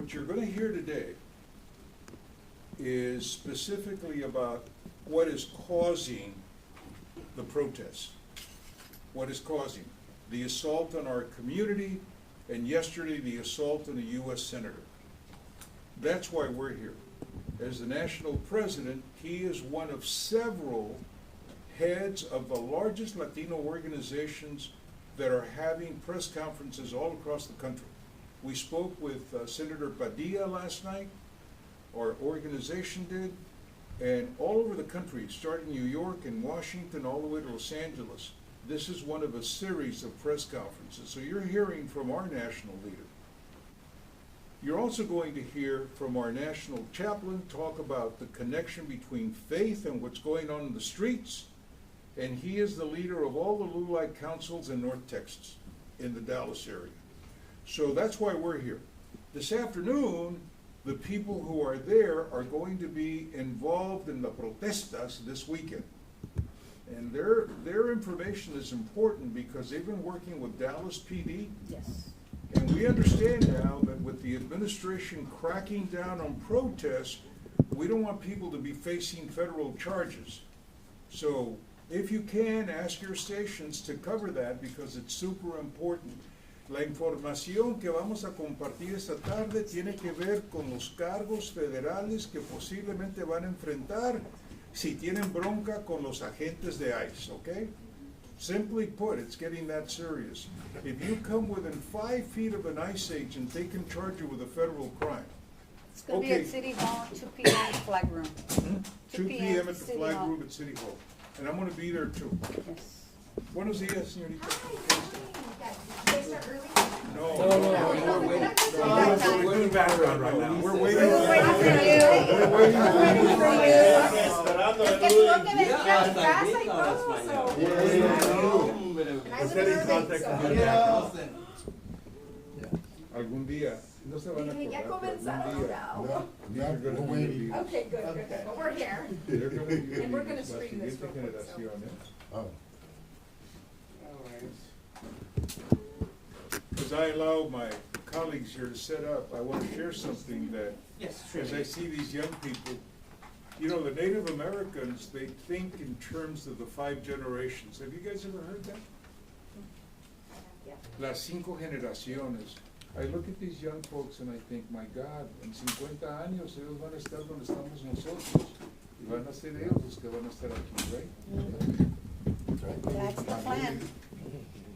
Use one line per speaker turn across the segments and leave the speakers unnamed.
what you're going to hear today is specifically about what is causing the protests. What is causing the assault on our community, and yesterday the assault on a U.S. senator. That's why we're here. As the national president, he is one of several heads of the largest Latino organizations that are having press conferences all across the country. We spoke with Senator Padilla last night, our organization did, and all over the country, starting in New York and Washington, all the way to Los Angeles. This is one of a series of press conferences. So you're hearing from our national leader. You're also going to hear from our national chaplain talk about the connection between faith and what's going on in the streets. And he is the leader of all the LULAC councils in North Texas, in the Dallas area. So that's why we're here. This afternoon, the people who are there are going to be involved in the protestas this weekend. And their information is important because they've been working with Dallas PD.
Yes.
And we understand now that with the administration cracking down on protests, we don't want people to be facing federal charges. So if you can, ask your stations to cover that because it's super important. La información que vamos a compartir esta tarde tiene que ver con los cargos federales que posiblemente van a enfrentar si tienen bronca con los agentes de ICE, okay? Simply put, it's getting that serious. If you come within 5 feet of an ICE agent, they can charge you with a federal crime.
It's going to be at City Hall, 2 p.m. at the flag room.
2 p.m. at the flag room at City Hall. And I'm going to be there too.
Yes.
Buenos días, señorita.
You guys start early?
No,
No,
we're waiting.
we're
We're in background right now. We're waiting.
We're waiting for you.
We're waiting
We're waiting for you.
Es que tuvo que venir a mi casa y todo, so. And I live in Irving, so.
Algún día. No se van a
Dije, ya
acordar, pero
comenzaron
algún día.
now.
They're gonna be the-
Okay, good. But we're here.
They're gonna be
And we're
the-
gonna
la
screen this
siguiente
real quick, so.
generación, ¿eh?
Oh.
As I allow my colleagues here to set up, I want to share something that,
Yes,
as I see these young people, you know, the Native Americans, they think in terms of the 5 generations. Have you guys ever heard that?
Yeah.
Las 5 generaciones. I look at these young folks and I think, my God, en 50 años ellos van a estar donde estamos nosotros. Y van a ser ellos los que van a estar aquí, right?
That's the plan.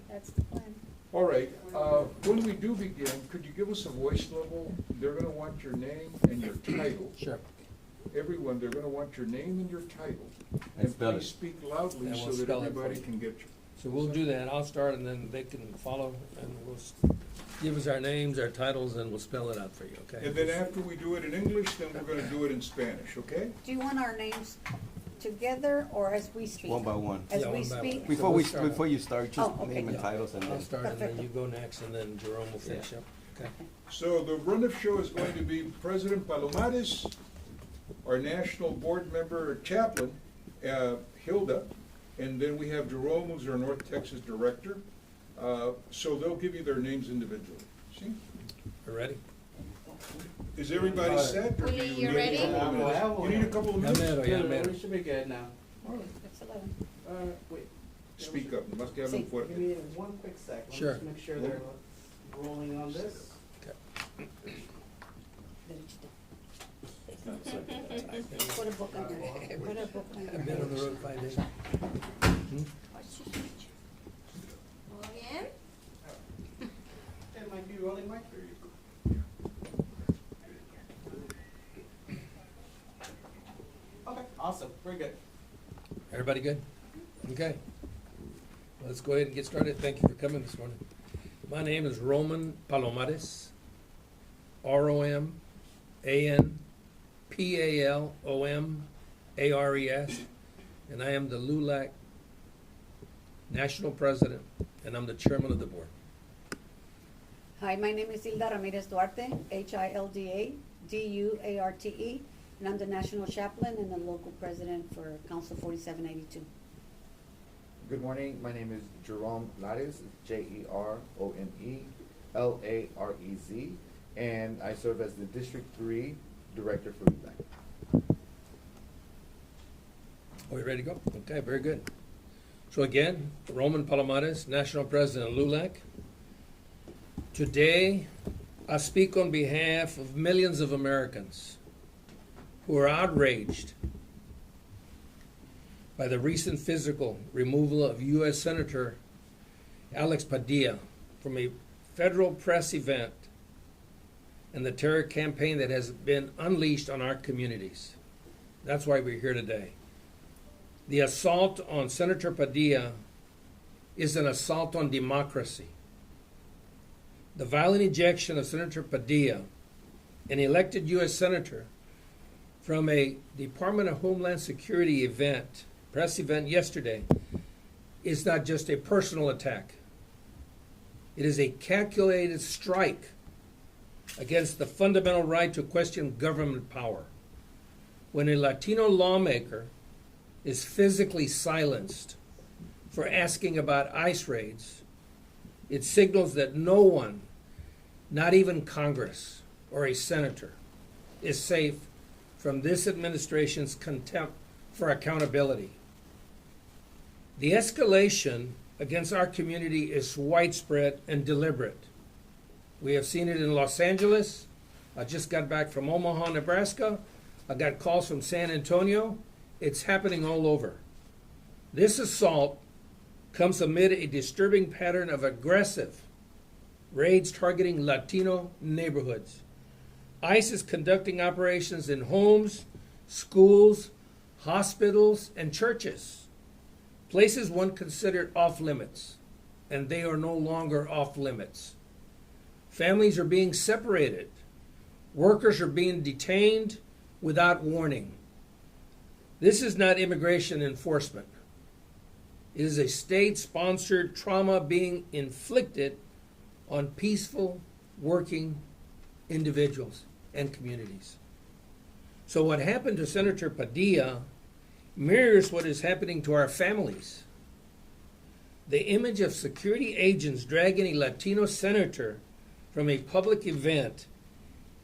That's the plan.
All right, when we do begin, could you give us a voice level? They're gonna want your name and your title.
Sure.
Everyone, they're gonna want your name and your title.
And
And
spell
please
it.
speak loudly
And
so
we'll
that
spell it for
everybody
you.
can get you.
So we'll do that. I'll start and then they can follow and we'll give us our names, our titles, and we'll spell it out for you, okay?
And then after we do it in English, then we're gonna do it in Spanish, okay?
Do you want our names together or as we speak?
One by one.
As
Yeah,
we
one by
speak?
one.
Before you start, just
Oh, okay.
name and titles and
I'll
then.
start and then
Perfecto.
you go next and then Jerome will finish up, okay?
So the run of show is going to be President Palomares, our national board member chaplain, Hilda, and then we have Jerome, who's our North Texas director. So they'll give you their names individually. See?
You ready?
Is everybody set? or do
Willie,
you
you
need a
ready?
couple of minutes? You need a couple of
Ya
minutes?
mero, ya mero.
We should be good now.
It's 11.
Wait.
Speak up, más que hablen
Sí.
Give
fuerte.
me one quick sec. Let's
Sure.
just make sure they're rolling on this.
Derechito. Put a book under it. Put a book under
I've been on the
it.
road 5 days.
Muy bien.
It might be rolling mic for you. Okay, awesome. We're good.
Everybody good? Okay. Let's go ahead and get started. Thank you for coming this morning. My name is Roman Palomares, ROMANPALOMARES, and I am the LULAC National President, and I'm the Chairman of the Board.
Hi, my name is Hilda Ramirez Duarte, Hilda Duarte, and I'm the national chaplain and the local president for Council 4782.
Good morning, my name is Jerome Larez, Jeromelarez, and I serve as the District 3 Director for LULAC.
Are we ready to go? Okay, very good. So again, Roman Palomares, National President of LULAC. Today, I speak on behalf of millions of Americans who are outraged by the recent physical removal of U.S. Senator Alex Padilla from a federal press event and the terror campaign that has been unleashed on our communities. That's why we're here today. The assault on Senator Padilla is an assault on democracy. The violent ejection of Senator Padilla, an elected U.S. Senator, from a Department of Homeland Security event, press event yesterday, is not just a personal attack. It is a calculated strike against the fundamental right to question government power. When a Latino lawmaker is physically silenced for asking about ICE raids, it signals that no one, not even Congress or a senator, is safe from this administration's contempt for accountability. The escalation against our community is widespread and deliberate. We have seen it in Los Angeles. I just got back from Omaha, Nebraska. I got calls from San Antonio. It's happening all over. This assault comes amid a disturbing pattern of aggressive raids targeting Latino neighborhoods. ICE is conducting operations in homes, schools, hospitals, and churches. Places one considered off limits, and they are no longer off limits. Families are being separated. Workers are being detained without warning. This is not immigration enforcement. It is a state-sponsored trauma being inflicted on peaceful, working individuals and communities. So what happened to Senator Padilla mirrors what is happening to our families. The image of security agents dragging a Latino senator from a public event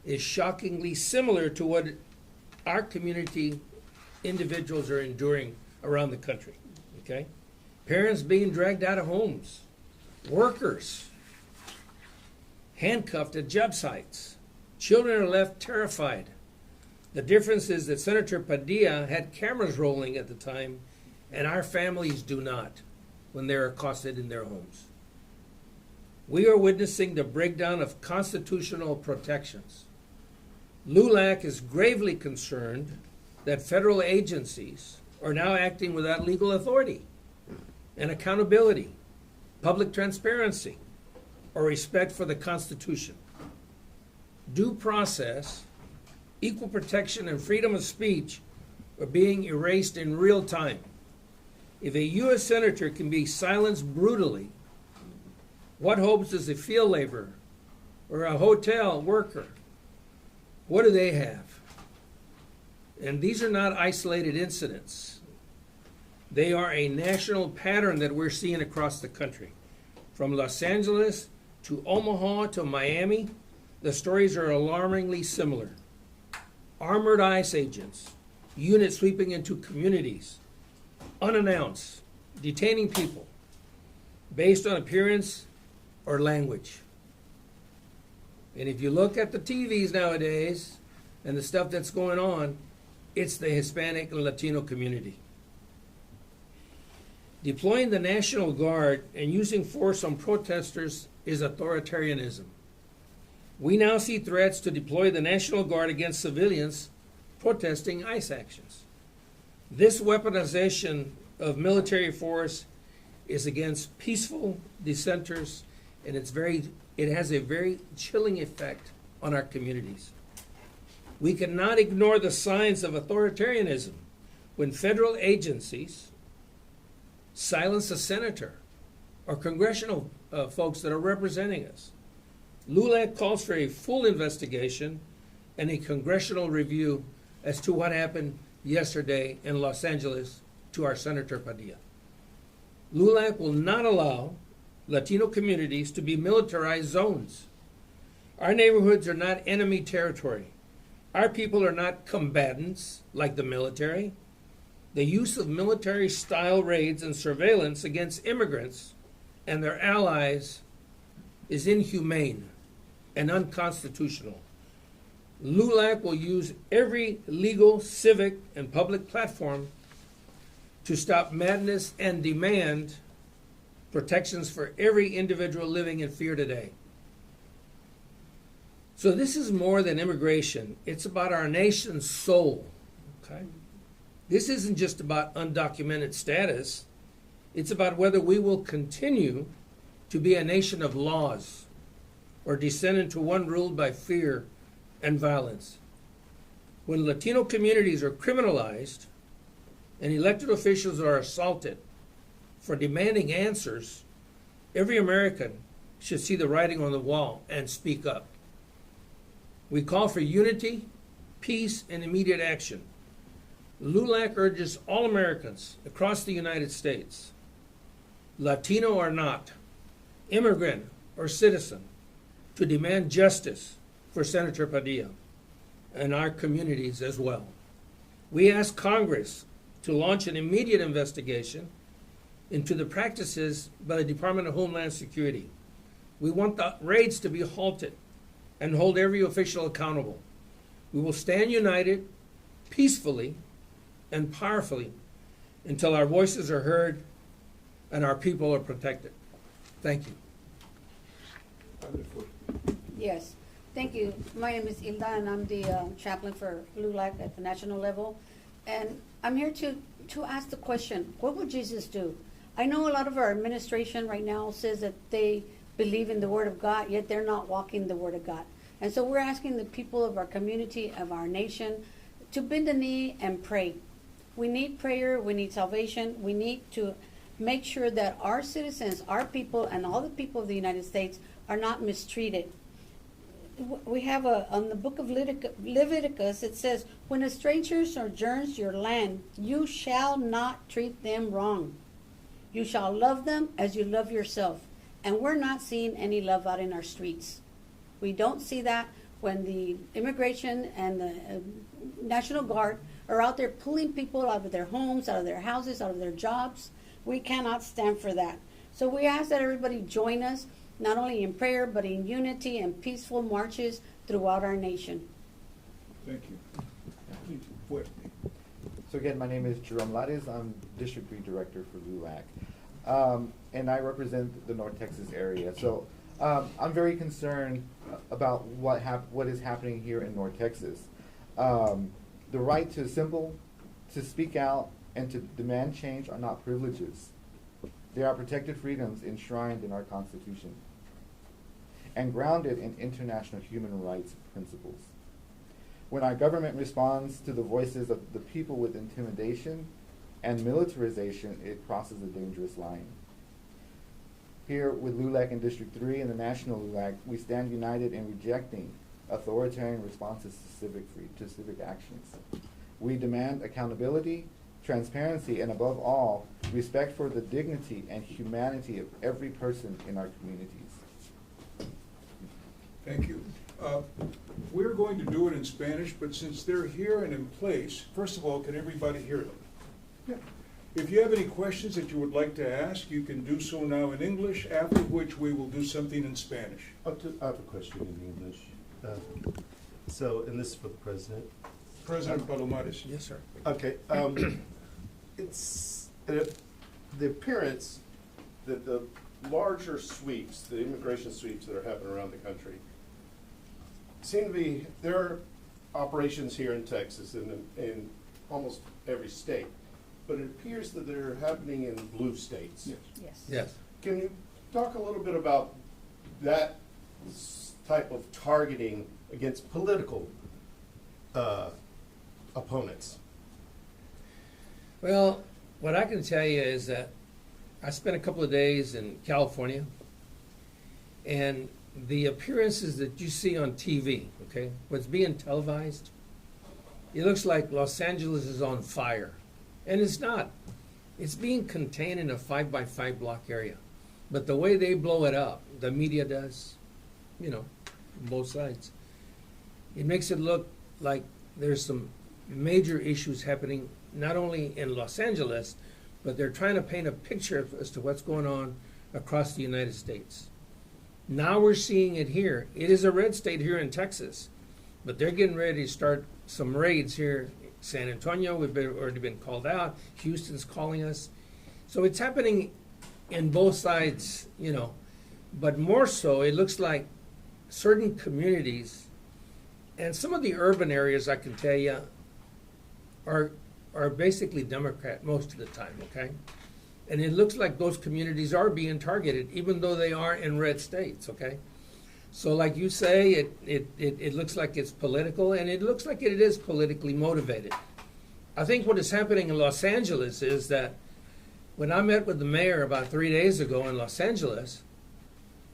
is shockingly similar to what our community individuals are enduring around the country. Okay? Parents being dragged out of homes, workers handcuffed at job sites, children are left terrified. The difference is that Senator Padilla had cameras rolling at the time, and our families do not when they're accosted in their homes. We are witnessing the breakdown of constitutional protections. LULAC is gravely concerned that federal agencies are now acting without legal authority and accountability, public transparency, or respect for the Constitution. Due process, equal protection, and freedom of speech are being erased in real time. If a U.S. senator can be silenced brutally, what hopes does a field laborer or a hotel worker, what do they have? And these are not isolated incidents. They are a national pattern that we're seeing across the country. From Los Angeles to Omaha to Miami, the stories are alarmingly similar. Armored ICE agents, units sweeping into communities, unannounced, detaining people based on appearance or language. And if you look at the TVs nowadays and the stuff that's going on, it's the Hispanic and Latino community. Deploying the National Guard and using force on protesters is authoritarianism. We now see threats to deploy the National Guard against civilians protesting ICE actions. This weaponization of military force is against peaceful dissenters, and it has a very chilling effect on our communities. We cannot ignore the signs of authoritarianism when federal agencies silence a senator or congressional folks that are representing us. LULAC calls for a full investigation and a congressional review as to what happened yesterday in Los Angeles to our Senator Padilla. LULAC will not allow Latino communities to be militarized zones. Our neighborhoods are not enemy territory. Our people are not combatants like the military. The use of military-style raids and surveillance against immigrants and their allies is inhumane and unconstitutional. LULAC will use every legal, civic, and public platform to stop madness and demand protections for every individual living in fear today. So this is more than immigration. It's about our nation's soul, okay? This isn't just about undocumented status. It's about whether we will continue to be a nation of laws or descend into one ruled by fear and violence. When Latino communities are criminalized and elected officials are assaulted for demanding answers, every American should see the writing on the wall and speak up. We call for unity, peace, and immediate action. LULAC urges all Americans across the United States, Latino or not, immigrant or citizen, to demand justice for Senator Padilla and our communities as well. We ask Congress to launch an immediate investigation into the practices by the Department of Homeland Security. We want the raids to be halted and hold every official accountable. We will stand united, peacefully, and powerfully until our voices are heard and our people are protected. Thank you.
Yes, thank you. My name is Hilda, and I'm the chaplain for LULAC at the national level. And I'm here to ask the question, what would Jesus do? I know a lot of our administration right now says that they believe in the Word of God, yet they're not walking the Word of God. And so we're asking the people of our community, of our nation, to bend the knee and pray. We need prayer, we need salvation, we need to make sure that our citizens, our people, and all the people of the United States are not mistreated. We have on the book of Leviticus, it says, when a stranger sojourns your land, you shall not treat them wrong. You shall love them as you love yourself. And we're not seeing any love out in our streets. We don't see that when the immigration and the National Guard are out there pulling people out of their homes, out of their houses, out of their jobs. We cannot stand for that. So we ask that everybody join us, not only in prayer, but in unity and peaceful marches throughout our nation.
Thank you. Please, fuerte.
So again, my name is Jerome Lares. I'm District 3 Director for LULAC. And I represent the North Texas area. So I'm very concerned about what is happening here in North Texas. The right to assemble, to speak out, and to demand change are not privileges. They are protected freedoms enshrined in our Constitution and grounded in international human rights principles. When our government responds to the voices of the people with intimidation and militarization, it crosses a dangerous line. Here with LULAC in District 3 and the National LULAC, we stand united in rejecting authoritarian responses to civic actions. We demand accountability, transparency, and above all, respect for the dignity and humanity of every person in our communities.
Thank you. We're going to do it in Spanish, but since they're here and in place, first of all, can everybody hear them? Yeah. If you have any questions that you would like to ask, you can do so now in English, after which we will do something in Spanish.
I have a question in English. And this is for the President.
President Palomares.
Yes, sir.
Okay. It's the appearance that the larger sweeps, the immigration sweeps that are happening around the country, seem to be, there are operations here in Texas and in almost every state, but it appears that they're happening in blue states.
Yes.
Yes.
Yes.
Can you talk a little bit about that type of targeting against political opponents?
Well, what I can tell you is that I spent a couple of days in California, and the appearances that you see on TV, okay, what's being televised, it looks like Los Angeles is on fire. And it's not. It's being contained in a 5x5 block area. But the way they blow it up, the media does, you know, from both sides. It makes it look like there's some major issues happening, not only in Los Angeles, but they're trying to paint a picture as to what's going on across the United States. Now we're seeing it here. It is a red state here in Texas, but they're getting ready to start some raids here. San Antonio, already been called out. Houston's calling us. So it's happening in both sides, you know. But more so, it looks like certain communities, and some of the urban areas, I can tell you, are basically Democrat most of the time, okay? And it looks like those communities are being targeted, even though they are in red states, okay? So like you say, it looks like it's political, and it looks like it is politically motivated. I think what is happening in Los Angeles is that when I met with the mayor about 3 days ago in Los Angeles,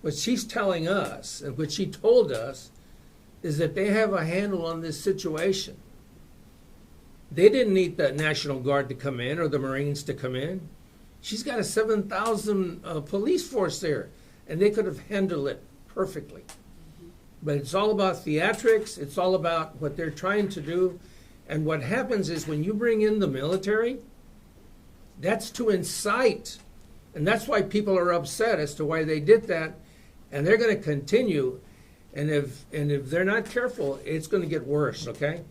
what she's telling us and what she told us is that they have a handle on this situation. They didn't need the National Guard to come in or the Marines to come in. She's got a 7,000 police force there, and they could have handled it perfectly. But it's all about theatrics. It's all about what they're trying to do. And what happens is when you bring in the military, that's to incite. And that's why people are upset as to why they did that. And they're going to continue. And if they're not careful, it's going to get worse, okay?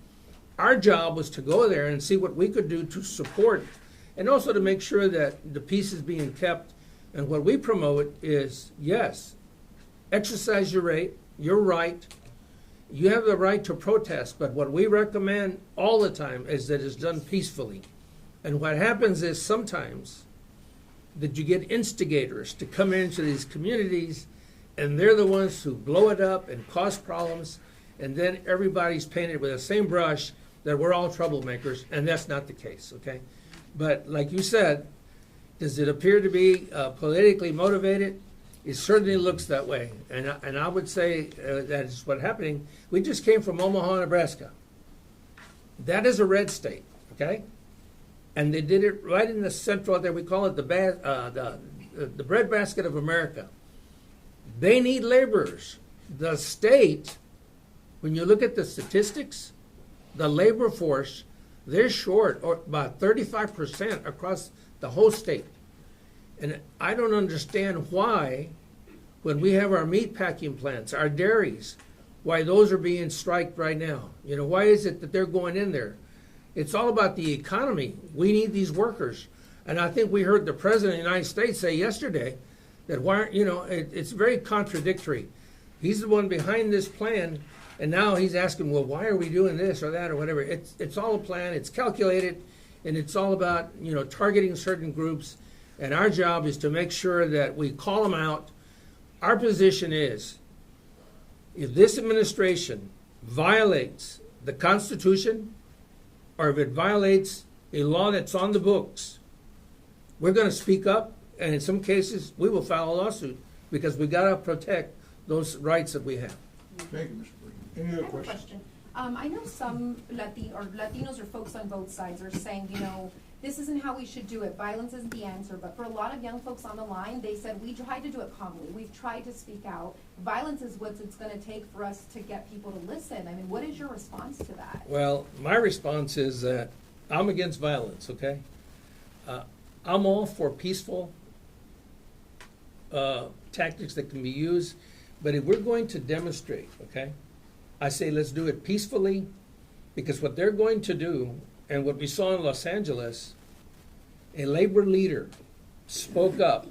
Our job was to go there and see what we could do to support and also to make sure that the peace is being kept. And what we promote is, yes, exercise your right. You have the right to protest, but what we recommend all the time is that it's done peacefully. And what happens is sometimes that you get instigators to come into these communities, and they're the ones who blow it up and cause problems, and then everybody's painted with the same brush that we're all troublemakers, and that's not the case, okay? But like you said, does it appear to be politically motivated? It certainly looks that way, and I would say that is what's happening. We just came from Omaha, Nebraska. That is a red state, okay? And they did it right in the central, there we call it the breadbasket of America. They need laborers. The state, when you look at the statistics, the labor force, they're short or about 35% across the whole state. And I don't understand why, when we have our meat packing plants, our dairies, why those are being striked right now. You know, why is it that they're going in there? It's all about the economy. We need these workers. And I think we heard the President of the United States say yesterday that, why, you know, it's very contradictory. He's the one behind this plan, and now he's asking, well, why are we doing this or that or whatever? It's all a plan. It's calculated, and it's all about, you know, targeting certain groups. And our job is to make sure that we call them out. Our position is, if this administration violates the Constitution or if it violates a law that's on the books, we're going to speak up, and in some cases, we will file a lawsuit because we got to protect those rights that we have.
Thank you, Mr. Brady. Any other
I have a
questions?
question. I know some Latinos or folks on both sides are saying, you know, this isn't how we should do it. Violence isn't the answer. But for a lot of young folks on the line, they said, we tried to do it calmly. We've tried to speak out. Violence is what it's going to take for us to get people to listen. I mean, what is your response to that?
Well, my response is that I'm against violence, okay? I'm all for peaceful tactics that can be used. But if we're going to demonstrate, okay, I say let's do it peacefully, because what they're going to do, and what we saw in Los Angeles, a labor leader spoke up.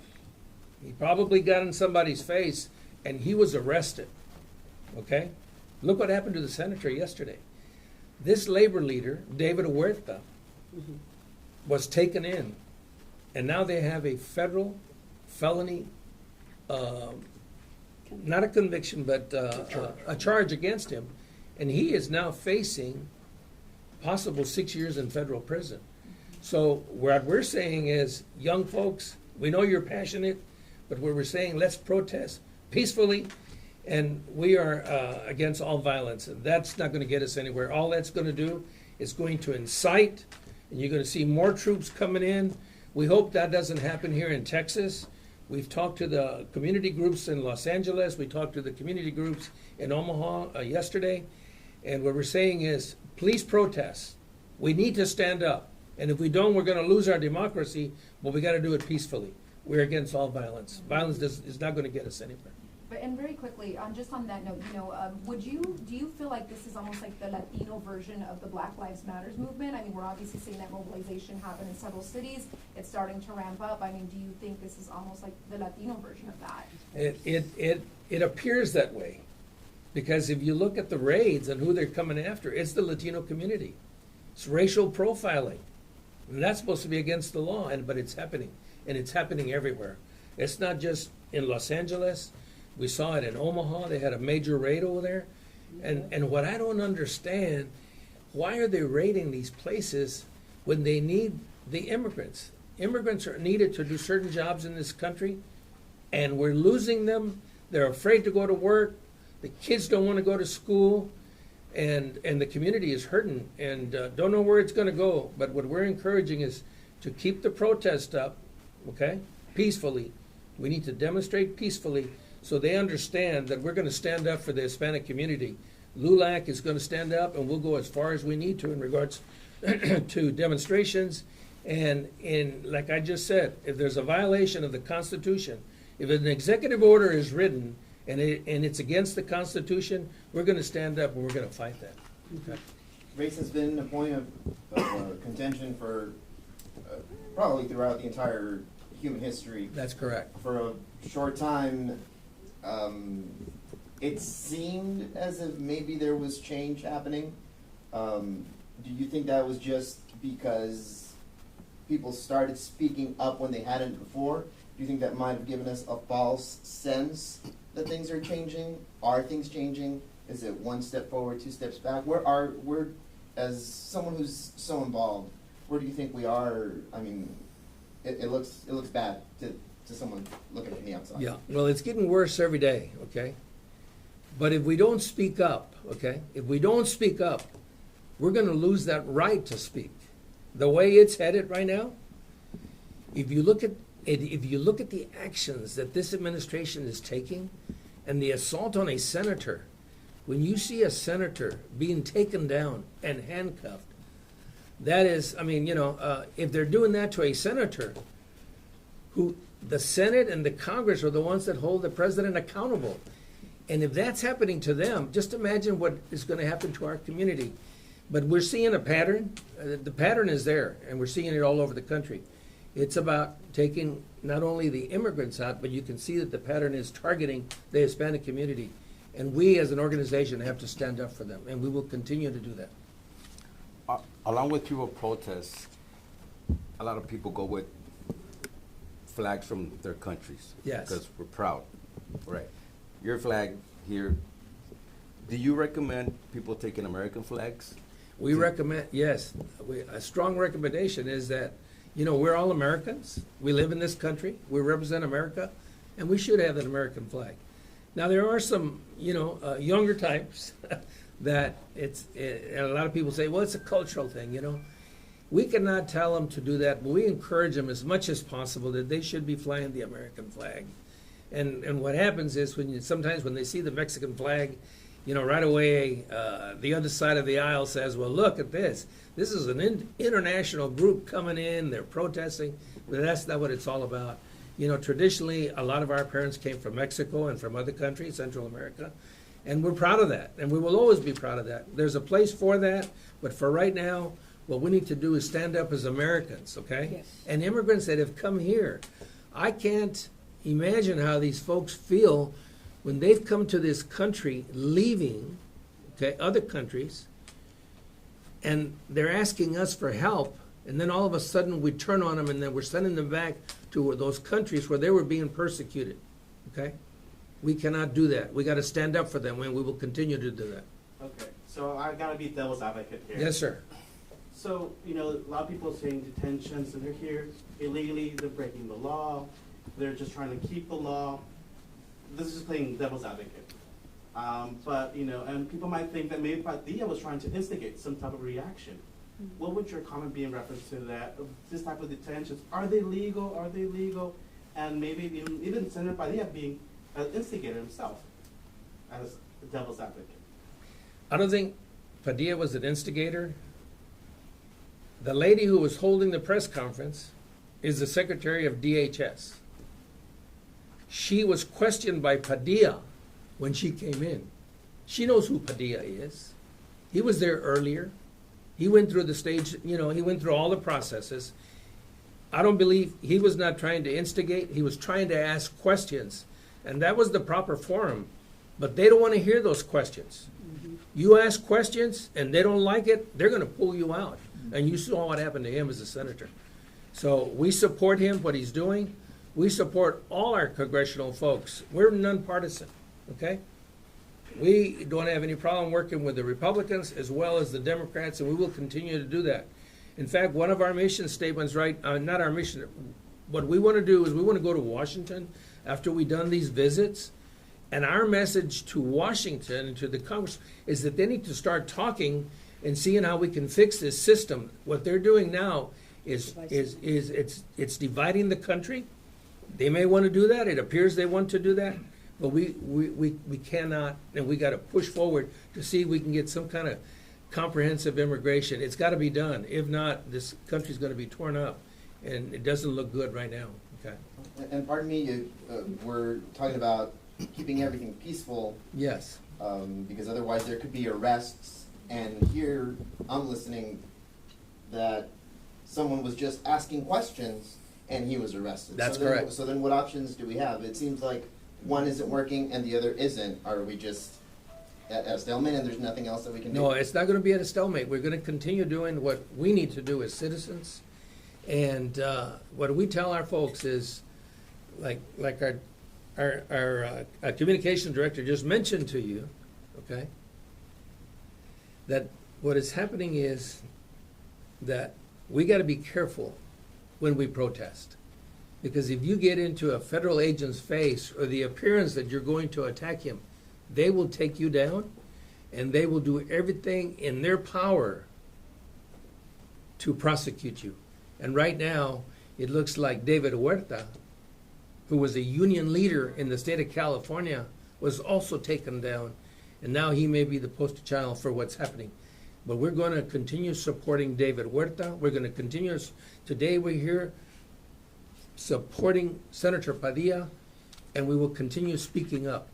He probably got in somebody's face, and he was arrested, okay? Look what happened to the senator yesterday. This labor leader, David Huerta, was taken in, and now they have a federal felony, not a conviction, but a charge against him, and he is now facing possible 6 years in federal prison. So what we're saying is, young folks, we know you're passionate, but we're saying let's protest peacefully, and we are against all violence. And that's not going to get us anywhere. All that's going to do is going to incite, and you're going to see more troops coming in. We hope that doesn't happen here in Texas. We've talked to the community groups in Los Angeles, we talked to the community groups in Omaha yesterday, and what we're saying is, please protest. We need to stand up, and if we don't, we're gonna lose our democracy, but we gotta do it peacefully. We're against all violence. Violence is not gonna get us anywhere.
But, and very quickly, just on that note, do you feel like this is almost like the Latino version of the Black Lives Matters movement? I mean, we're obviously seeing that mobilization happen in several cities. It's starting to ramp up. I mean, do you think this is almost like the Latino version of that?
It appears that way, because if you look at the raids and who they're coming after, it's the Latino community. It's racial profiling, and that's supposed to be against the law, but it's happening, and it's happening everywhere. It's not just in Los Angeles. We saw it in Omaha. They had a major raid over there. And what I don't understand, why are they raiding these places when they need the immigrants? Immigrants are needed to do certain jobs in this country, and we're losing them. They're afraid to go to work. The kids don't want to go to school, and the community is hurting and don't know where it's going to go. But what we're encouraging is to keep the protest up, okay, peacefully. We need to demonstrate peacefully, so they understand that we're going to stand up for the Hispanic community. LULAC is going to stand up, and we'll go as far as we need to in regards to demonstrations. And like I just said, if there's a violation of the Constitution, if an executive order is written and it's against the Constitution, we're going to stand up and we're going to fight that. Okay.
Race has been a point of contention for probably throughout the entire human history.
That's correct.
For a short time, it seemed as if maybe there was change happening. Do you think that was just because people started speaking up when they hadn't before? Do you think that might have given us a false sense that things are changing? Are things changing? Is it one step forward, two steps back? Where, as someone who's so involved, where do you think we are? I mean, it looks bad to someone looking from the outside.
Yeah, well, it's getting worse every day, okay? But if we don't speak up, okay, if we don't speak up, we're going to lose that right to speak. The way it's headed right now, if you look at the actions that this administration is taking and the assault on a senator, when you see a senator being taken down and handcuffed, that is, I mean, if they're doing that to a senator, who the Senate and the Congress are the ones that hold the president accountable. And if that's happening to them, just imagine what is going to happen to our community. But we're seeing a pattern. The pattern is there, and we're seeing it all over the country. It's about taking not only the immigrants out, but you can see that the pattern is targeting the Hispanic community. And we as an organization have to stand up for them, and we will continue to do that.
Along with people protests, a lot of people go with flags from their countries.
Yes.
Because we're proud, right? Your flag here, do you recommend people taking American flags?
We recommend, yes, a strong recommendation is that, we're all Americans. We live in this country. We represent America, and we should have an American flag. Now, there are some, younger types that a lot of people say, well, it's a cultural thing, We cannot tell them to do that, but we encourage them as much as possible that they should be flying the American flag. And what happens is sometimes when they see the Mexican flag, right away the other side of the aisle says, well, look at this. This is an international group coming in, they're protesting, but that's not what it's all about. Traditionally, a lot of our parents came from Mexico and from other countries, Central America, and we're proud of that, and we will always be proud of that. There's a place for that, but for right now, what we need to do is stand up as Americans, okay?
Yes.
And immigrants that have come here. I can't imagine how these folks feel when they've come to this country leaving, okay, other countries, and they're asking us for help, and then all of a sudden we turn on them and then we're sending them back to those countries where they were being persecuted, okay? We cannot do that. We got to stand up for them, and we will continue to do that.
Okay, so I gotta be devil's advocate here.
Yes, sir.
So, a lot of people are saying detentions, and they're here illegally, they're breaking the law, they're just trying to keep the law. This is playing devil's advocate. But, and people might think that maybe Padilla was trying to instigate some type of reaction. What would your comment be in reference to that? This type of detentions, are they legal? Are they legal? and maybe even Senator Padilla being an instigator himself as a devil's advocate.
I don't think Padilla was an instigator. The lady who was holding the press conference is the Secretary of DHS. She was questioned by Padilla when she came in. She knows who Padilla is. He was there earlier. He went through the stage, he went through all the processes. I don't believe he was not trying to instigate. He was trying to ask questions. And that was the proper forum. But they don't want to hear those questions. You ask questions and they don't like it, they're going to pull you out. And you saw what happened to him as a senator. So we support him, what he's doing. We support all our congressional folks. We're nonpartisan, okay? We don't have any problem working with the Republicans as well as the Democrats, and we will continue to do that. In fact, one of our mission statements, not our mission, what we want to do is we want to go to Washington after we've done these visits, and our message to Washington and to the Congress is that they need to start talking and seeing how we can fix this system. What they're doing now is it's dividing the country. They may want to do that. It appears they want to do that. But we cannot, and we got to push forward to see if we can get some kind of comprehensive immigration. It's got to be done. If not, this country's going to be torn up, and it doesn't look good right now. Okay.
And pardon me, we're talking about keeping everything peaceful.
Yes.
Because otherwise there could be arrests. And here I'm listening that someone was just asking questions and he was arrested.
That's
so then,
correct.
So then what options do we have? It seems like one isn't working and the other isn't. Are we just at a stalemate and there's nothing else that we can do?
No, it's not going to be at a stalemate. We're going to continue doing what we need to do as citizens. And what we tell our folks is, like our communications director just mentioned to you, okay, that what is happening is that we got to be careful when we protest. Because if you get into a federal agent's face or the appearance that you're going to attack him, they will take you down and they will do everything in their power to prosecute you. And right now, it looks like David Huerta, who was a union leader in the state of California, was also taken down. And now he may be the poster child for what's happening. But we're going to continue supporting David Huerta. We're going to continue. Today we're here supporting Senator Padilla, and we will continue speaking up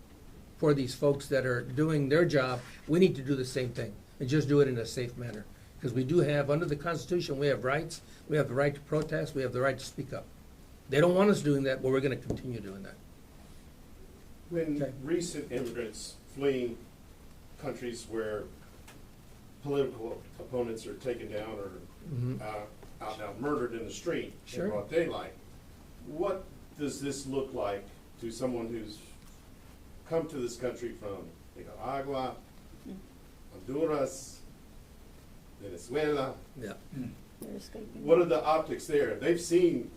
for these folks that are doing their job. We need to do the same thing and just do it in a safe manner. Because we do have, under the Constitution, we have rights. We have the right to protest. We have the right to speak up. They don't want us doing that, but we're going to continue doing that.
When
Okay.
recent immigrants fleeing countries where political opponents are taken down or out now murdered in the street
Sure.
in broad daylight, what does this look like to someone who's come to this country from Nicaragua, Honduras, Venezuela?
Yeah.
They're escaping.
What are the optics there? They've seen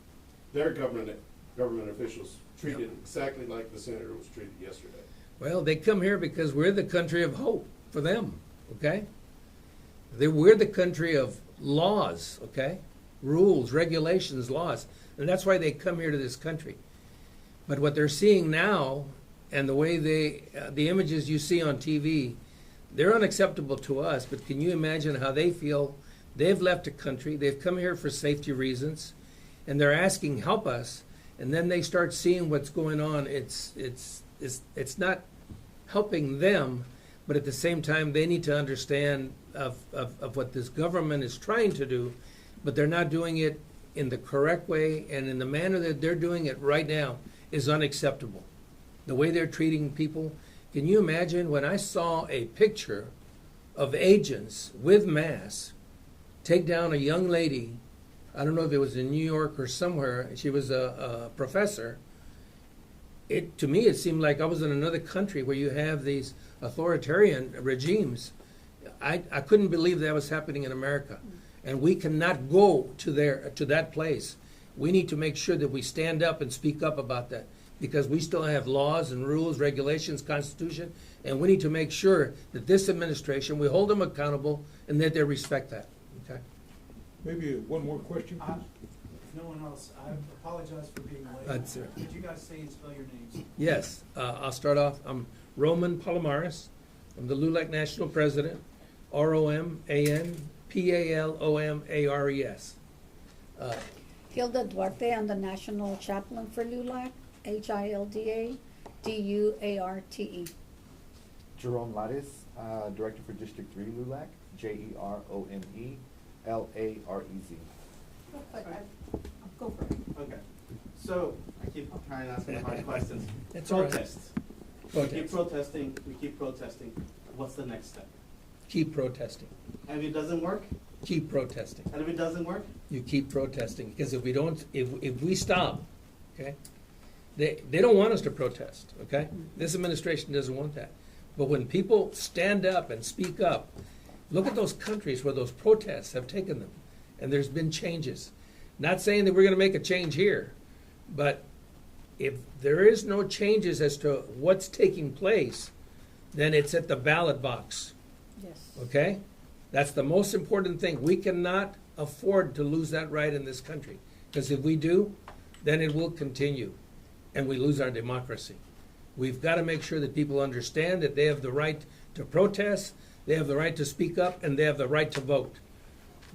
their government officials treated exactly like the senator was treated yesterday.
Well, they come here because we're the country of hope for them, okay? We're the country of laws, okay? Rules, regulations, laws. And that's why they come here to this country. But what they're seeing now, and the way the images you see on TV, they're unacceptable to us, but can you imagine how they feel? They've left a country, they've come here for safety reasons, and they're asking, help us, and then they start seeing what's going on. It's not helping them, but at the same time, they need to understand of what this government is trying to do, but they're not doing it in the correct way, and in the manner that they're doing it right now is unacceptable. The way they're treating people. Can you imagine when I saw a picture of agents with masks take down a young lady, I don't know if it was in New York or somewhere, she was a professor. To me, it seemed like I was in another country where you have these authoritarian regimes. I couldn't believe that was happening in America. And we cannot go to that place. We need to make sure that we stand up and speak up about that, because we still have laws and rules, regulations, Constitution, and we need to make sure that this administration, we hold them accountable and that they respect that. Okay.
Maybe one more question, please.
If no one else, I apologize for being late.
That's it.
Could you guys say and spell your names?
Yes, I'll start off. I'm Roman Palomares. I'm the LULAC National President, ROMANPALOMARES.
Hilda Duarte, I'm the National Chaplain for LULAC, HILDADUARTE.
Jerome Lares, Director for District 3 LULAC, JEROMELAREZ.
Real quick, go for it.
Okay, so I keep trying to ask the hard questions.
It's all right.
Protests. We keep protesting, we keep protesting. What's the next step?
Keep protesting.
And if it doesn't work,
Keep protesting.
and if it doesn't work,
You keep protesting, because if we don't, if we stop, okay, they don't want us to protest, okay? This administration doesn't want that. But when people stand up and speak up, look at those countries where those protests have taken them, and there's been changes. Not saying that we're gonna make a change here, but if there is no changes as to what's taking place, then it's at the ballot box,
Yes.
okay? That's the most important thing. We cannot afford to lose that right in this country, because if we do, then it will continue, and we lose our democracy. We've got to make sure that people understand that they have the right to protest, they have the right to speak up, and they have the right to vote.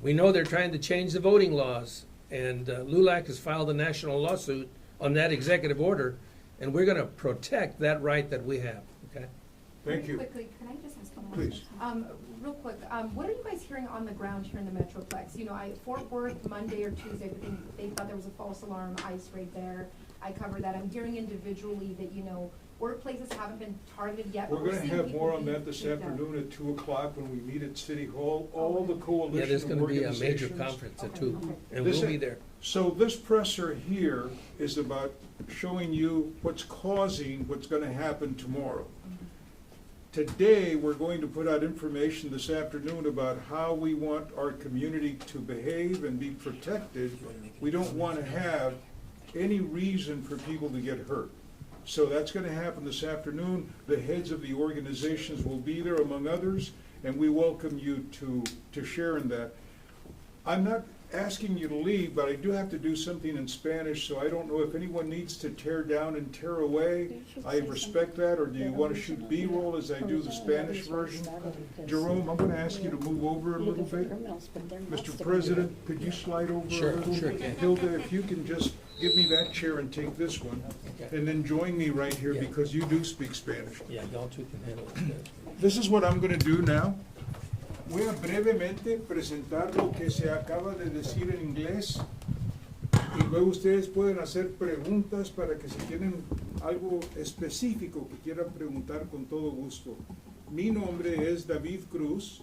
We know they're trying to change the voting laws, and LULAC has filed a national lawsuit on that executive order, and we're going to protect that right that we have, okay?
Thank you.
Quickly, can I just ask one more?
Please.
Real quick, what are you guys hearing on the ground here in the Metroplex? You know, Fort Worth, Monday or Tuesday, they thought there was a false alarm, ICE right there. I covered that. I'm hearing individually that, you know, workplaces haven't been targeted yet.
We're
but
gonna
seeing
have
people
more on
being
that this
kicked out.
afternoon at 2:00 when we meet at City Hall. All the
Yeah,
coalition
there's
of
going to be a major
organizations.
conference at
Okay,
2,
okay.
and
This-
we'll be there.
So this presser here is about showing you what's causing what's gonna happen tomorrow. Today, we're going to put out information this afternoon about how we want our community to behave and be protected. We don't wanna have any reason for people to get hurt. So that's gonna happen this afternoon. The heads of the organizations will be there, among others, and we welcome you to share in that. I'm not asking you to leave, but I do have to do something in Spanish, so I don't know if anyone needs to tear down and tear away. I respect that, or do you want to shoot B-roll as I do the Spanish version? Jerome, I'm going to ask you to move over a little bit. Mr. President, could you slide over a
Sure,
little?
sure can.
Hilda, if you can just give me that chair and take this one,
Okay.
and then join me right here,
Yeah.
because you do speak Spanish.
Yeah, y'all two can handle it.
This is what I'm going to do now. Voy a brevemente presentar lo que se acaba de decir en inglés y luego ustedes pueden hacer preguntas para que si tienen algo específico que quieran preguntar con todo gusto. Mi nombre es David Cruz,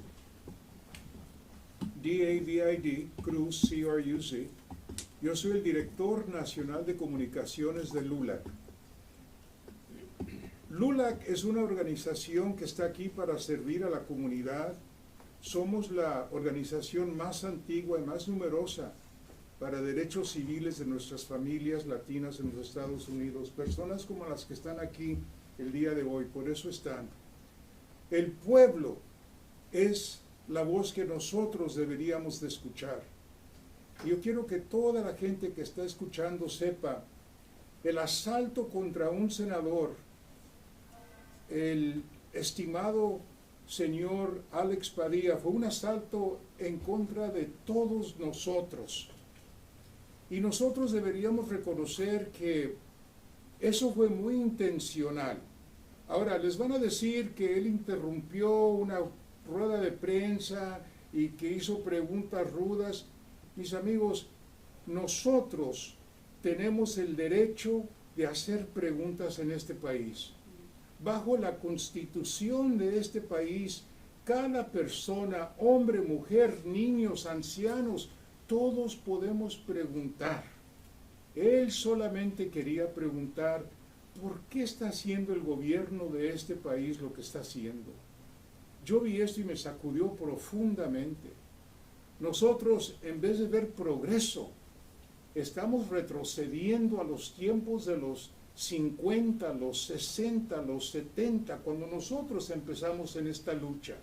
D-A-V-I-D, Cruz, C-R-U-Z. Yo soy el Director Nacional de Comunicaciones de LULAC. LULAC es una organización que está aquí para servir a la comunidad. Somos la organización más antigua y más numerosa para derechos civiles de nuestras familias latinas en los Estados Unidos, personas como las que están aquí el día de hoy, por eso están. El pueblo es la voz que nosotros deberíamos de escuchar. Yo quiero que toda la gente que está escuchando sepa, el asalto contra un senador, el estimado señor Alex Padilla, fue un asalto en contra de todos nosotros. Y nosotros deberíamos reconocer que eso fue muy intencional. Ahora, les van a decir que él interrumpió una rueda de prensa y que hizo preguntas rudas. Mis amigos, nosotros tenemos el derecho de hacer preguntas en este país. Bajo la constitución de este país, cada persona, hombre, mujer, niños, ancianos, todos podemos preguntar. Él solamente quería preguntar, ¿por qué está haciendo el gobierno de este país lo que está haciendo? Yo vi esto y me sacudió profundamente. Nosotros, en vez de ver progreso, estamos retrocediendo a los tiempos de los 50, los 60, los 70, cuando nosotros empezamos en esta lucha.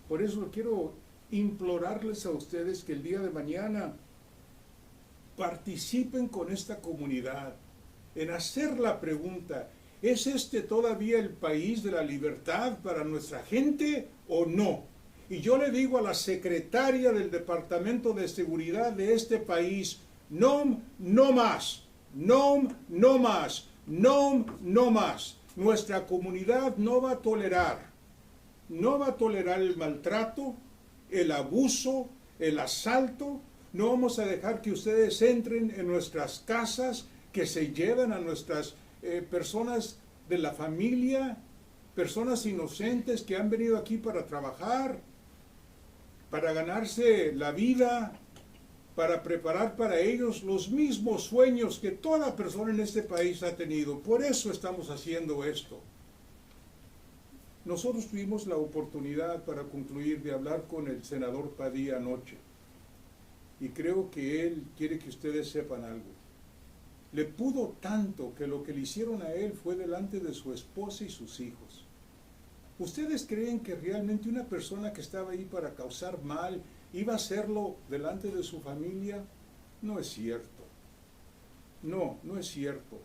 Por eso quiero implorarles a ustedes que el día de mañana participen con esta comunidad en hacer la pregunta, ¿es este todavía el país de la libertad para nuestra gente o no? Y yo le digo a la secretaria del Departamento de Seguridad de este país, no, no más, no, no más, no, no más. Nuestra comunidad no va a tolerar el maltrato, el abuso, el asalto. No vamos a dejar que ustedes entren en nuestras casas, que se lleven a nuestras personas de la familia, personas inocentes que han venido aquí para trabajar, para ganarse la vida, para preparar para ellos los mismos sueños que toda persona en este país ha tenido. Por eso estamos haciendo esto. Nosotros tuvimos la oportunidad, para concluir, de hablar con el senador Padilla anoche. Y creo que él quiere que ustedes sepan algo. Le pudo tanto que lo que le hicieron a él fue delante de su esposa y sus hijos. ¿Ustedes creen que realmente una persona que estaba ahí para causar mal iba a hacerlo delante de su familia? No es cierto. No, no es cierto.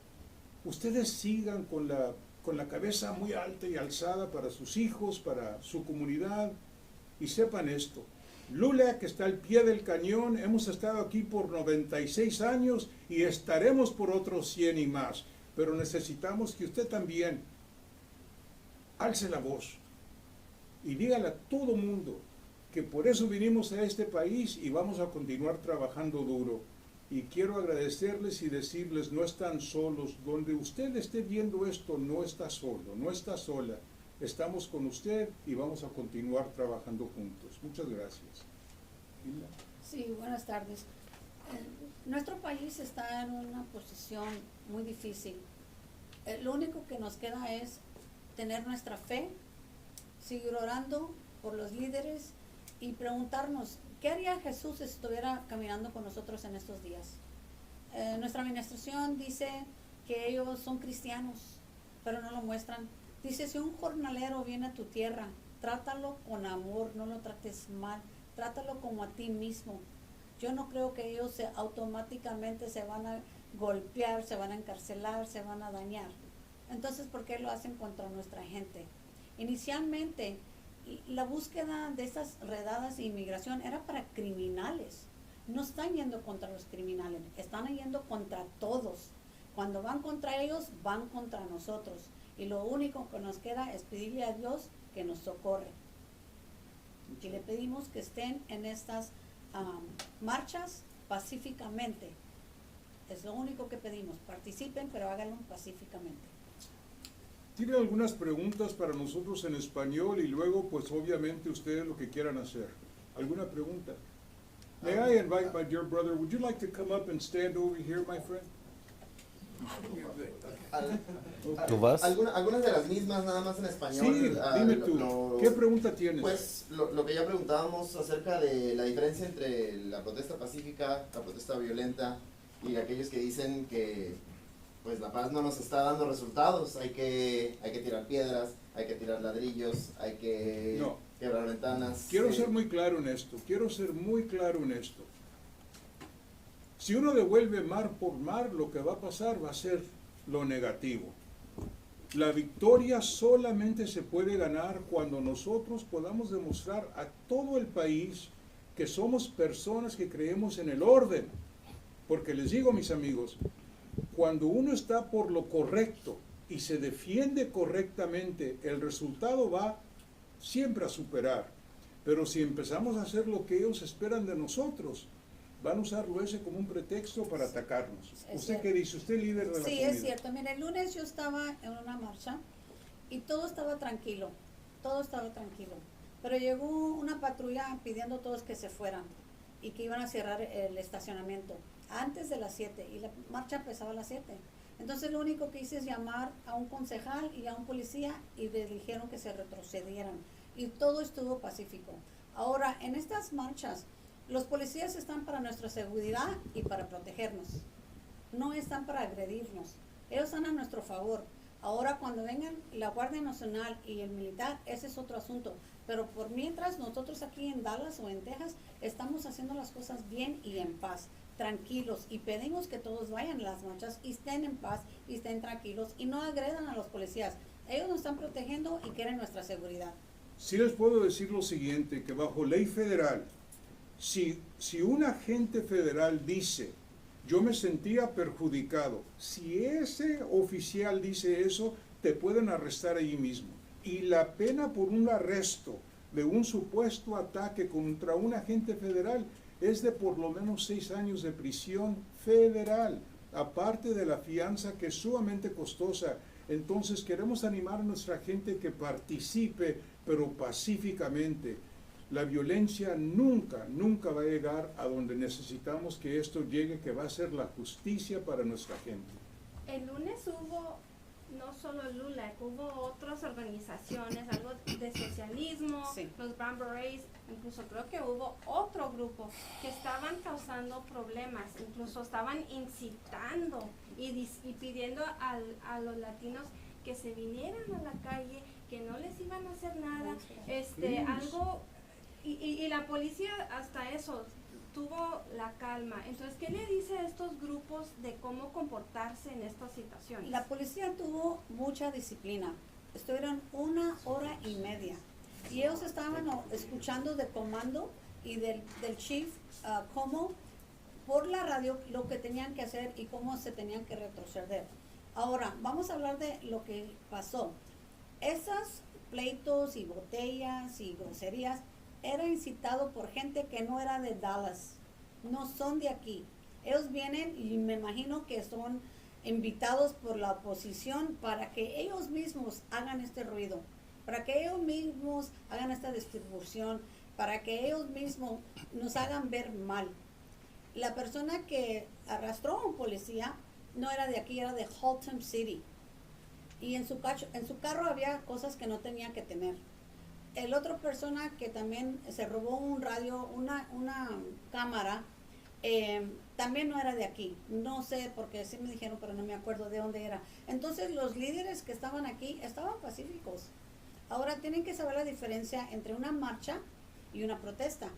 Ustedes sigan con la cabeza muy alta y alzada para sus hijos, para su comunidad, y sepan esto. LULAC está al pie del cañón, hemos estado aquí por 96 años y estaremos por otros 100 y más, pero necesitamos que usted también alce la voz y dígale a todo mundo que por eso vinimos a este país y vamos a continuar trabajando duro. Y quiero agradecerles y decirles, no están solos. Donde usted esté viendo esto, no está solo, no está sola. Estamos con usted y vamos a continuar trabajando juntos. Muchas gracias. Hilda.
Sí, buenas tardes. Nuestro país está en una posición muy difícil. Lo único que nos queda es tener nuestra fe, seguir orando por los líderes y preguntarnos, ¿qué haría Jesús si estuviera caminando con nosotros en estos días? Nuestra administración dice que ellos son cristianos, pero no lo muestran. Dice, si un jornalero viene a tu tierra, trátalo con amor, no lo trates mal, trátalo como a ti mismo. Yo no creo que ellos automáticamente se van a golpear, se van a encarcelar, se van a dañar. Entonces, ¿por qué lo hacen contra nuestra gente? Inicialmente, la búsqueda de estas redadas de inmigración era para criminales. No están yendo contra los criminales, están yendo contra todos. Cuando van contra ellos, van contra nosotros. Y lo único que nos queda es pedirle a Dios que nos socorre. Y le pedimos que estén en estas marchas pacíficamente. Es lo único que pedimos. Participen, pero háganlo pacíficamente.
¿Tiene algunas preguntas para nosotros en español? Y luego, pues obviamente, ustedes lo que quieran hacer. ¿Alguna pregunta? May I invite my dear brother, would you like to come up and stand over here, my friend?
¿Tú vas?
Algunas de las mismas, nada más en español.
Sí, dime tú. ¿Qué pregunta tienes?
Pues lo que ya preguntábamos acerca de la diferencia entre la protesta pacífica, la protesta violenta y aquellos que dicen que pues la paz no nos está dando resultados. Hay que tirar piedras, hay que tirar ladrillos, hay que quebrar ventanas.
Quiero ser muy claro en esto, Si uno devuelve mar por mar, lo que va a pasar va a ser lo negativo. La victoria solamente se puede ganar cuando nosotros podamos demostrar a todo el país que somos personas que creemos en el orden. Porque les digo, mis amigos, cuando uno está por lo correcto y se defiende correctamente, el resultado va siempre a superar. Pero si empezamos a hacer lo que ellos esperan de nosotros, van a usarlo ese como un pretexto para atacarnos. ¿Usted qué dice? ¿Usted líder de la comunidad?
Sí, es cierto. Mire, el lunes yo estaba en una marcha y todo estaba tranquilo. Pero llegó una patrulla pidiendo a todos que se fueran y que iban a cerrar el estacionamiento antes de las 7 y la marcha empezaba a las 7. Entonces lo único que hice es llamar a un concejal y a un policía y les dijeron que se retrocedieran y todo estuvo pacífico. Ahora, en estas marchas, los policías están para nuestra seguridad y para protegernos. No están para agredirnos. Ellos están a nuestro favor. Ahora, cuando vengan la Guardia Nacional y el militar, ese es otro asunto. Pero por mientras, nosotros aquí en Dallas o en Texas, estamos haciendo las cosas bien y en paz. tranquilos y pedimos que todos vayan a las marchas y estén en paz y estén tranquilos y no agredan a los policías. Ellos nos están protegiendo y quieren nuestra seguridad.
Sí les puedo decir lo siguiente, que bajo ley federal, si un agente federal dice, yo me sentía perjudicado, si ese oficial dice eso, te pueden arrestar allí mismo. Y la pena por un arresto de un supuesto ataque contra un agente federal es de por lo menos 6 años de prisión federal, aparte de la fianza que es sumamente costosa. Entonces queremos animar a nuestra gente que participe, pero pacíficamente. La violencia nunca va a llegar a donde necesitamos que esto llegue, que va a ser la justicia para nuestra gente.
El lunes hubo no solo LULAC, hubo otras organizaciones, algo de socialismo,
Sí.
los Brown Berets, incluso creo que hubo otro grupo que estaban causando problemas, incluso estaban incitando y pidiendo a los latinos que se vinieran a la calle, que no les iban a hacer nada, algo, y la policía hasta eso tuvo la calma. Entonces, ¿qué le dice a estos grupos de cómo comportarse en estas situaciones?
La policía tuvo mucha disciplina. Estuvieron 1 hora y media. Y ellos estaban escuchando de comando y del chief cómo por la radio lo que tenían que hacer y cómo se tenían que retroceder. Ahora, vamos a hablar de lo que pasó. Esos pleitos y botellas y groserías era incitado por gente que no era de Dallas, no son de aquí. Ellos vienen y me imagino que son invitados por la oposición para que ellos mismos hagan este ruido, para que ellos mismos hagan esta distribución, para que ellos mismos nos hagan ver mal. La persona que arrastró a un policía no era de aquí, era de Haltom City. Y en su carro había cosas que no tenía que tener. El otra persona que también se robó un radio, una cámara, también no era de aquí. No sé, porque sí me dijeron, pero no me acuerdo de dónde era. Entonces los líderes que estaban aquí estaban pacíficos. Ahora tienen que saber la diferencia entre una marcha y una protesta.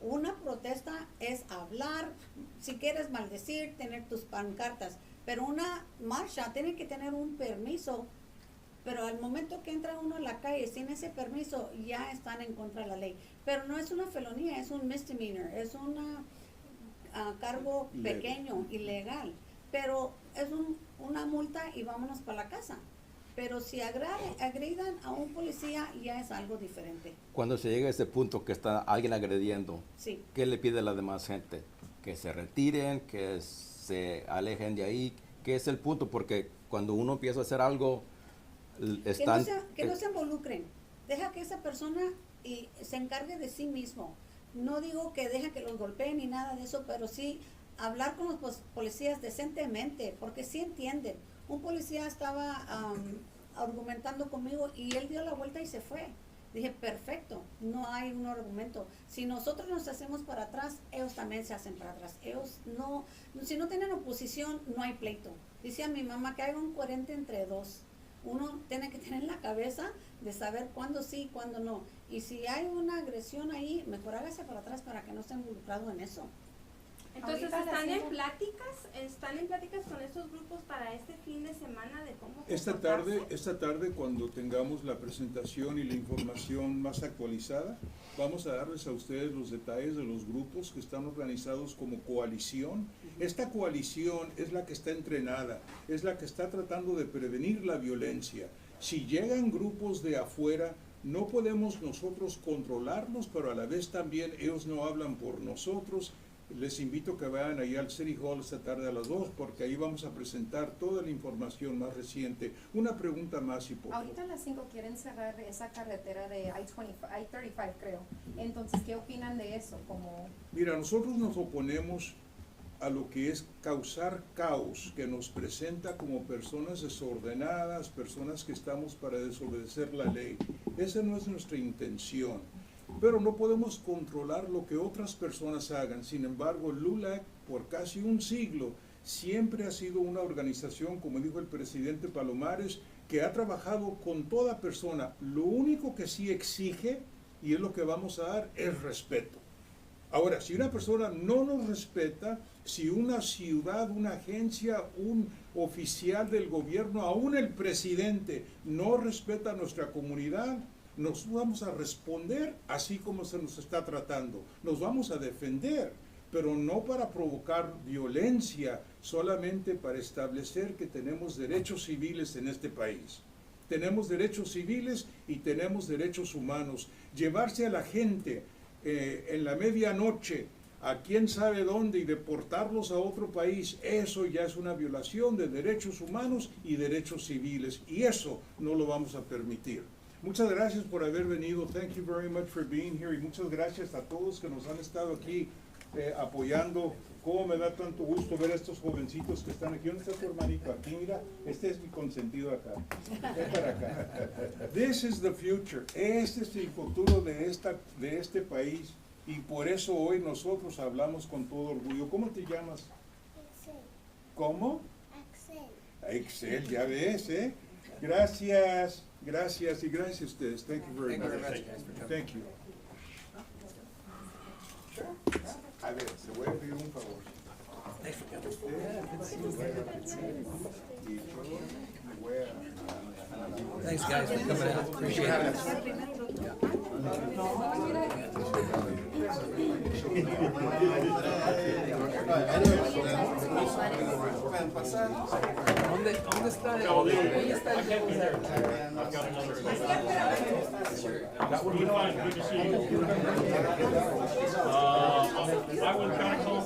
Una protesta es hablar, si quieres maldecir, tener tus pancartas. Pero una marcha tiene que tener un permiso. Pero al momento que entra uno a la calle sin ese permiso, ya están en contra de la ley. Pero no es una felonía, es un misdemeanor, es un cargo pequeño, ilegal. Pero es una multa y vámonos para la casa. Pero si agredan a un policía, ya es algo diferente.
Cuando se llega a ese punto que está alguien agrediendo,
Sí.
¿qué le pide a la demás gente? Que se retiren, que se alejen de ahí. ¿Qué es el punto? Porque cuando uno empieza a hacer algo, están...
Que no se involucren. Deja que esa persona se encargue de sí mismo. No digo que deja que los golpeen ni nada de eso, pero sí hablar con los policías decentemente, porque sí entienden. Un policía estaba argumentando conmigo y él dio la vuelta y se fue. Dije, perfecto, no hay un argumento. Si nosotros nos hacemos para atrás, ellos también se hacen para atrás. Ellos no, si no tienen oposición, no hay pleito. Dice a mi mamá que hay un 40 entre 2. Uno tiene que tener la cabeza de saber cuándo sí y cuándo no. Y si hay una agresión ahí, mejor hágase para atrás para que no esté involucrado en eso.
Entonces
Ahorita
están en
haciendo-
pláticas con estos grupos para este fin de semana de cómo
Esta
comportarse.
tarde, cuando tengamos la presentación y la información más actualizada, vamos a darles a ustedes los detalles de los grupos que están organizados como coalición. Esta coalición es la que está entrenada, es la que está tratando de prevenir la violencia. Si llegan grupos de afuera, no podemos nosotros controlarlos, pero a la vez también ellos no hablan por nosotros. Les invito a que vayan ahí al City Hall esta tarde a las 2, porque ahí vamos a presentar toda la información más reciente. Una pregunta más, y por favor.
Ahorita a las 5 quieren cerrar esa carretera de I-35, creo. Entonces, ¿qué opinan de eso?
Mira, nosotros nos oponemos a lo que es causar caos, que nos presenta como personas desordenadas, personas que estamos para desobedecer la ley. Esa no es nuestra intención. Pero no podemos controlar lo que otras personas hagan. Sin embargo, LULAC, por casi un siglo, siempre ha sido una organización, como dijo el presidente Palomares, que ha trabajado con toda persona. Lo único que sí exige, y es lo que vamos a dar, es respeto. Ahora, si una persona no nos respeta, si una ciudad, una agencia, un oficial del gobierno, aún el presidente, no respeta a nuestra comunidad, nos vamos a responder así como se nos está tratando. Nos vamos a defender, pero no para provocar violencia, solamente para establecer que tenemos derechos civiles en este país. Tenemos derechos civiles y tenemos derechos humanos. Llevarse a la gente en la medianoche a quién sabe dónde y deportarlos a otro país, eso ya es una violación de derechos humanos y derechos civiles, y eso no lo vamos a permitir. Muchas gracias por haber venido. Thank you very much for being here. Y muchas gracias a todos que nos han estado aquí apoyando. Cómo me da tanto gusto ver a estos jovencitos que están aquí. ¿Dónde está tu hermanito? Aquí, mira. Este es mi consentido acá. Ven para acá. This is the future. Este es el futuro de este país. Y por eso hoy nosotros hablamos con todo orgullo. ¿Cómo te llamas?
Axel.
¿Cómo?
Axel.
Excel, ya ves, ¿eh? Gracias, gracias y gracias a ustedes. Thank you very much. Thank you. A ver, se voy a pedir un favor. Y yo me voy a...
Thanks, guys, for coming out. Appreciate it. ¿Dónde está el...
I would kind of call